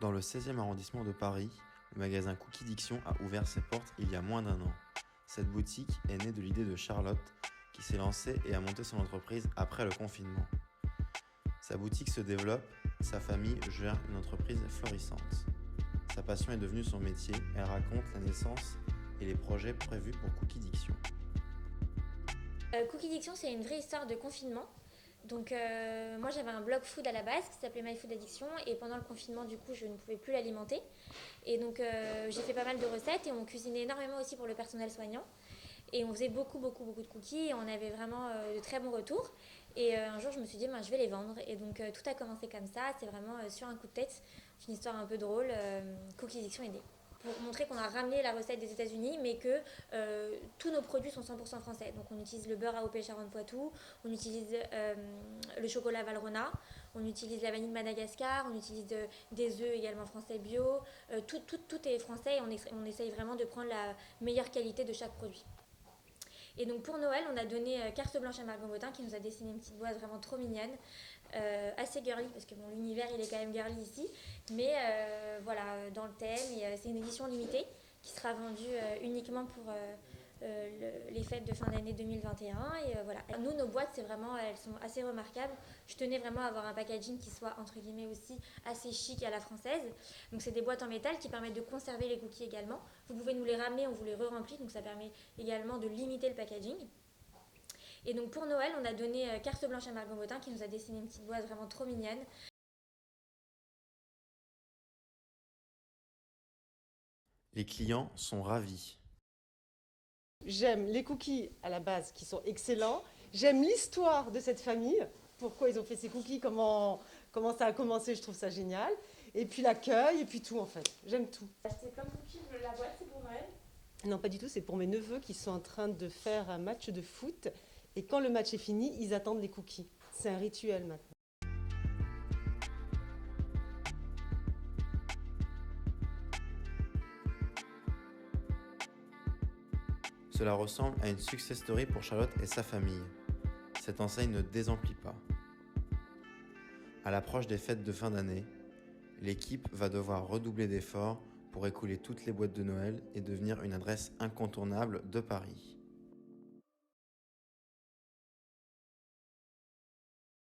Dans le 16e arrondissement de Paris, le magasin Cookie Diction a ouvert ses portes il y a moins d'1 an. Cette boutique est née de l'idée de Charlotte, qui s'est lancée et a monté son entreprise après le confinement. Sa boutique se développe, sa famille gère une entreprise florissante. Sa passion est devenue son métier, elle raconte la naissance et les projets prévus pour Cookie Diction. Cookie Diction, c'est une vraie histoire de confinement. Donc moi j'avais un blog food à la base qui s'appelait My Food Addiction et pendant le confinement du coup je ne pouvais plus l'alimenter et donc j'ai fait pas mal de recettes et on cuisinait énormément aussi pour le personnel soignant et on faisait beaucoup de cookies et on avait vraiment de très bons retours et un jour je me suis dit je vais les vendre et donc tout a commencé comme ça, c'est vraiment sur un coup de tête, c'est une histoire un peu drôle, Cookie Diction est né pour montrer qu'on a ramené la recette des États-Unis, mais que tous nos produits sont 100% français. Donc on utilise le beurre AOP Charente-Poitou, on utilise le chocolat Valrhona, on utilise la vanille de Madagascar, on utilise des œufs également français bio. Tout est français et on essaye vraiment de prendre la meilleure qualité de chaque produit. Et donc pour Noël, on a donné carte blanche à Margot Botin qui nous a dessiné une petite boîte vraiment trop mignonne, assez girly parce que l'univers il est quand même girly ici, mais voilà dans le thème et c'est une édition limitée qui sera vendue uniquement pour les fêtes de fin d'année 2021 et voilà. Nous nos boîtes elles sont assez remarquables. Je tenais vraiment à avoir un packaging qui soit entre guillemets aussi assez chic à la française. Donc c'est des boîtes en métal qui permettent de conserver les cookies également. Vous pouvez nous les ramener, on vous les re-remplit, donc ça permet également de limiter le packaging. Et donc pour Noël, on a donné carte blanche à Margot Botin qui nous a dessiné une petite boîte vraiment trop mignonne. Les clients sont ravis. J'aime les cookies à la base qui sont excellents. J'aime l'histoire de cette famille, pourquoi ils ont fait ces cookies, comment ça a commencé, je trouve ça génial. Et puis l'accueil, et puis tout en fait. J'aime tout. C'est comme cookies, la boîte c'est pour Noël? Non, pas du tout, c'est pour mes neveux qui sont en train de faire un match de foot. Et quand le match est fini, ils attendent les cookies. C'est un rituel maintenant. Cela ressemble à une success story pour Charlotte et sa famille. Cette enseigne ne désemplit pas. À l'approche des fêtes de fin d'année, l'équipe va devoir redoubler d'efforts pour écouler toutes les boîtes de Noël et devenir une adresse incontournable de Paris.